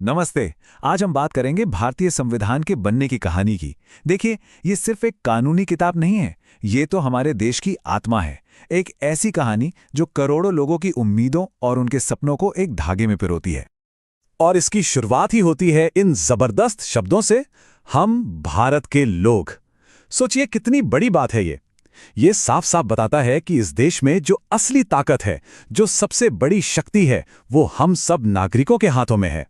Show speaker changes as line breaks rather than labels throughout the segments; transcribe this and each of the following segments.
नमस्ते। आज हम बात करेंगे भारतीय संविधान के बनने की कहानी की। देखिए, ये सिर्फ एक कानूनी किताब नहीं है, ये तो हमारे देश की आत्मा है। एक ऐसी कहानी जो करोड़ों लोगों की उम्मीदों और उनके सपनों को एक धागे में पिरोती है।
और इसकी शुरुआत ही होती है इन जबरदस्त शब्दों से, हम भारत के लोग। सोचिए कितनी बड़ी बात है ये साफ साफ बताता है कि इस देश में जो असली ताकत है, जो सबसे बड़ी शक्ति है, वो हम सब नागरिकों के हाथों में है।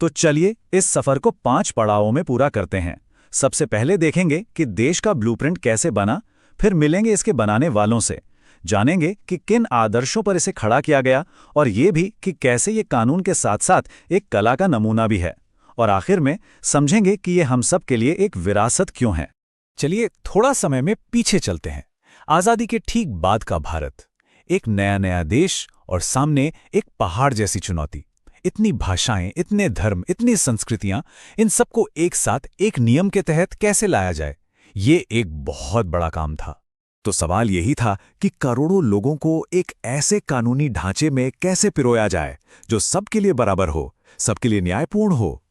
तो चलिए इस सफर को 5 पड़ावों में पूरा करते हैं। सबसे पहले देखेंगे कि देश का ब्लूप्रिंट कैसे बना, फिर मिलेंगे इसके बनाने वालों से, जानेंगे कि किन आदर्शों पर इसे खड़ा किया गया, और ये भी कि कैसे ये कानून के साथ साथ एक कला का नमूना भी है, और आखिर में समझेंगे कि ये हम सब के लिए एक विरासत क्यों है।
चलिए थोड़ा समय में पीछे चलते हैं। आजादी के ठीक बाद का भारत, एक नया नया देश और सामने एक पहाड़ जैसी चुनौती। इतनी भाषाएं, इतने धर्म, इतनी संस्कृतियां, इन सबको एक साथ एक नियम के तहत कैसे लाया जाए, ये एक बहुत बड़ा काम था। तो सवाल यही था कि करोड़ों लोगों को एक ऐसे कानूनी ढांचे में कैसे पिरोया जाए जो सबके लिए बराबर हो, सबके लिए न्यायपूर्ण हो।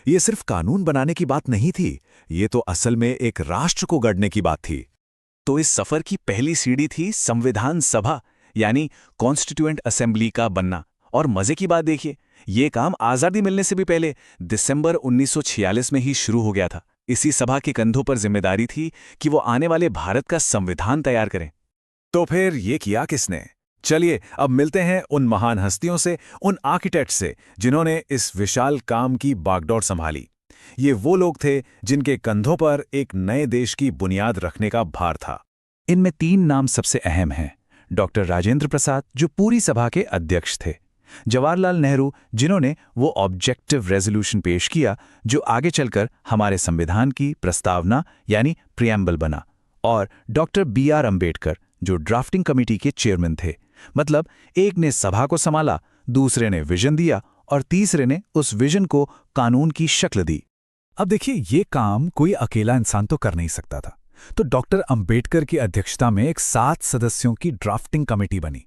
ये सिर्फ कानून बनाने की बात नहीं थी, ये तो असल में एक राष्ट्र को गढ़ने की बात थी।
तो इस सफर की पहली सीढ़ी थी संविधान सभा, यानी कॉन्स्टिट्यूएंट असेंबली का बनना। और मजे की बात देखिए, ये काम आज़ादी मिलने से भी पहले दिसंबर 1946 में ही शुरू हो गया था। इसी सभा के कंधों पर जिम्मेदारी थी कि वो आने वाले भारत का संविधान तैयार करें।
तो फिर ये किया किसने? चलिए अब मिलते हैं उन महान हस्तियों से, उन आर्किटेक्ट से जिन्होंने इस विशाल काम की बागडोर संभाली। ये वो लोग थे जिनके कंधों पर एक नए देश की बुनियाद रखने का भार था।
इनमें 3 नाम सबसे अहम हैं। डॉक्टर राजेंद्र प्रसाद, जो पूरी सभा के अध्यक्ष थे, जवाहरलाल नेहरू, जिन्होंने वो ऑब्जेक्टिव रेजोल्यूशन पेश किया जो आगे चलकर हमारे संविधान की प्रस्तावना यानी प्रियम्बल बना, और डॉक्टर BR अम्बेडकर, जो ड्राफ्टिंग कमेटी के चेयरमैन थे। मतलब एक ने सभा को संभाला, दूसरे ने विजन दिया और तीसरे ने उस विजन को कानून की शक्ल दी।
अब देखिए, ये काम कोई अकेला इंसान तो कर नहीं सकता था। तो डॉक्टर अंबेडकर की अध्यक्षता में एक 7 सदस्यों की ड्राफ्टिंग कमेटी बनी।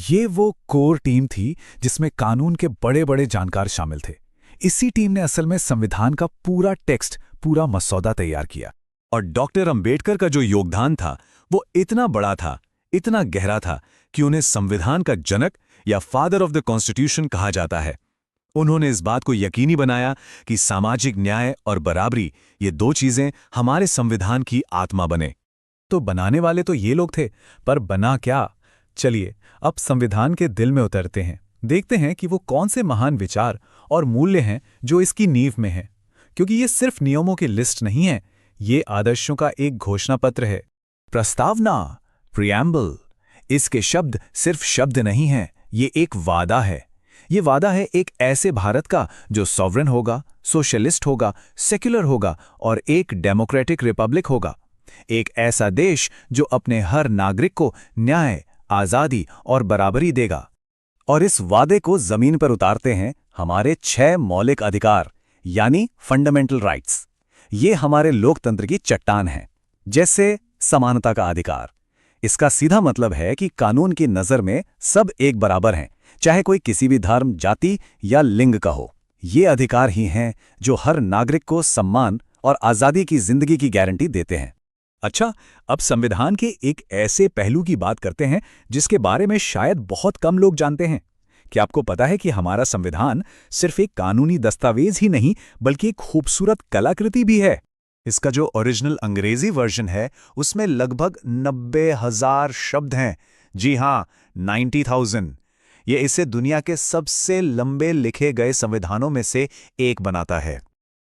ये वो कोर टीम थी जिसमें कानून के बड़े बड़े जानकार शामिल थे। इसी टीम ने असल में संविधान का पूरा टेक्स्ट, पूरा मसौदा तैयार किया।
और डॉक्टर अंबेडकर का जो योगदान था वो इतना बड़ा था, इतना गहरा था कि उन्हें संविधान का जनक या फादर ऑफ द कॉन्स्टिट्यूशन कहा जाता है। उन्होंने इस बात को यकीनी बनाया कि सामाजिक न्याय और बराबरी, ये 2 चीजें हमारे संविधान की आत्मा बने।
तो बनाने वाले तो ये लोग थे, पर बना क्या? चलिए अब संविधान के दिल में उतरते हैं, देखते हैं कि वो कौन से महान विचार और मूल्य हैं जो इसकी नींव में हैं। क्योंकि ये सिर्फ नियमों की लिस्ट नहीं है, ये आदर्शों का एक घोषणा पत्र है।
प्रस्तावना, प्रियम्बल, इसके शब्द सिर्फ शब्द नहीं हैं, ये एक वादा है। ये वादा है एक ऐसे भारत का जो सॉवरेन होगा, सोशलिस्ट होगा, सेक्युलर होगा और एक डेमोक्रेटिक रिपब्लिक होगा। एक ऐसा देश जो अपने हर नागरिक को न्याय, आज़ादी और बराबरी देगा।
और इस वादे को जमीन पर उतारते हैं हमारे 6 मौलिक अधिकार, यानी फंडामेंटल राइट्स। ये हमारे लोकतंत्र की चट्टान है। जैसे समानता का अधिकार, इसका सीधा मतलब है कि कानून की नज़र में सब एक बराबर हैं, चाहे कोई किसी भी धर्म, जाति या लिंग का हो। ये अधिकार ही हैं जो हर नागरिक को सम्मान और आज़ादी की जिंदगी की गारंटी देते हैं। अच्छा, अब संविधान के एक ऐसे पहलू की बात करते हैं जिसके बारे में शायद बहुत कम लोग जानते हैं। क्या आपको पता है कि हमारा संविधान सिर्फ एक कानूनी दस्तावेज ही नहीं, बल्कि एक खूबसूरत कलाकृति भी है? इसका जो ओरिजिनल अंग्रेजी वर्जन है, उसमें लगभग 90,000 शब्द हैं। जी हाँ, 90,000। ये इसे दुनिया के सबसे लंबे लिखे गए संविधानों में से एक बनाता है।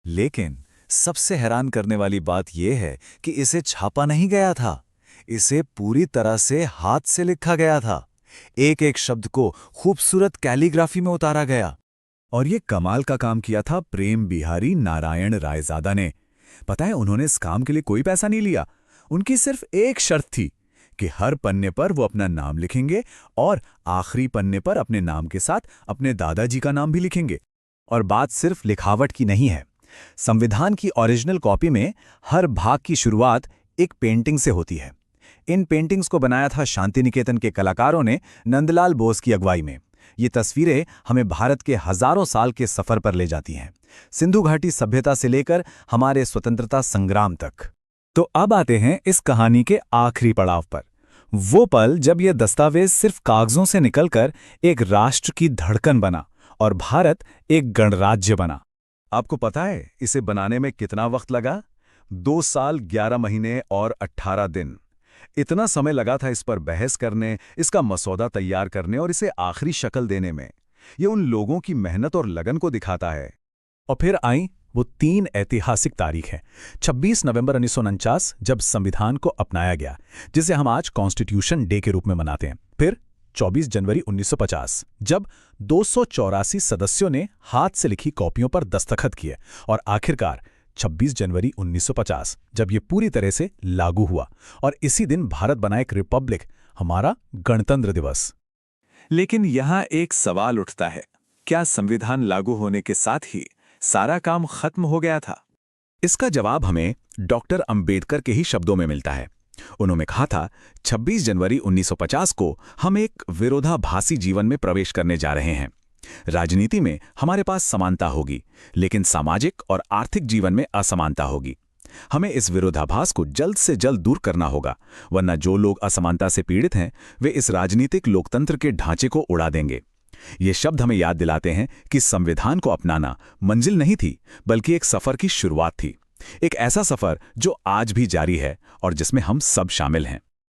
लेकिन सबसे हैरान करने वाली बात यह है कि इसे छापा नहीं गया था, इसे पूरी तरह से हाथ से लिखा गया था। एक एक शब्द को खूबसूरत कैलीग्राफी में उतारा गया। और ये कमाल का काम किया था प्रेम बिहारी नारायण रायजादा ने। पता है, उन्होंने इस काम के लिए कोई पैसा नहीं लिया। उनकी सिर्फ एक शर्त थी कि हर पन्ने पर वो अपना नाम लिखेंगे और आखिरी पन्ने पर अपने नाम के साथ अपने दादाजी का नाम भी लिखेंगे। और बात सिर्फ लिखावट की नहीं है। संविधान की ओरिजिनल कॉपी में हर भाग की शुरुआत एक पेंटिंग से होती है। इन पेंटिंग्स को बनाया था शांति निकेतन के कलाकारों ने नंदलाल बोस की अगुवाई में। ये तस्वीरें हमें भारत के हजारों साल के सफर पर ले जाती हैं, सिंधु घाटी सभ्यता से लेकर हमारे स्वतंत्रता संग्राम तक। तो अब आते हैं इस कहानी के आखिरी पड़ाव पर, वो पल जब यह दस्तावेज सिर्फ कागजों से निकलकर एक राष्ट्र की धड़कन बना और भारत एक गणराज्य बना।
आपको पता है इसे बनाने में कितना वक्त लगा? 2 साल 11 महीने और 18 दिन। इतना समय लगा था इस पर बहस करने, इसका मसौदा तैयार करने और इसे आखिरी शक्ल देने में। ये उन लोगों की मेहनत और लगन को दिखाता है।
और फिर आई वो 3 ऐतिहासिक तारीखें। 26 नवंबर 1949 जब संविधान को अपनाया गया, जिसे हम आज कॉन्स्टिट्यूशन डे के रूप में मनाते हैं। फिर 24 जनवरी 1950 जब 284 सदस्यों ने हाथ से लिखी कॉपियों पर दस्तखत किए, और आखिरकार 26 जनवरी 1950 जब ये पूरी तरह से लागू हुआ और इसी दिन भारत बना एक रिपब्लिक, हमारा गणतंत्र दिवस।
लेकिन यहाँ एक सवाल उठता है, क्या संविधान लागू होने के साथ ही सारा काम खत्म हो गया था?
इसका जवाब हमें डॉक्टर अंबेडकर के ही शब्दों में मिलता है। उन्होंने कहा था, 26 जनवरी 1950 को हम एक विरोधाभासी जीवन में प्रवेश करने जा रहे हैं। राजनीति में हमारे पास समानता होगी, लेकिन सामाजिक और आर्थिक जीवन में असमानता होगी। हमें इस विरोधाभास को जल्द से जल्द दूर करना होगा, वरना जो लोग असमानता से पीड़ित हैं वे इस राजनीतिक लोकतंत्र के ढांचे को उड़ा देंगे। ये शब्द हमें याद दिलाते हैं कि संविधान को अपनाना मंजिल नहीं थी, बल्कि एक सफर की शुरुआत थी। एक ऐसा सफर जो आज भी जारी है और जिसमें हम सब शामिल हैं।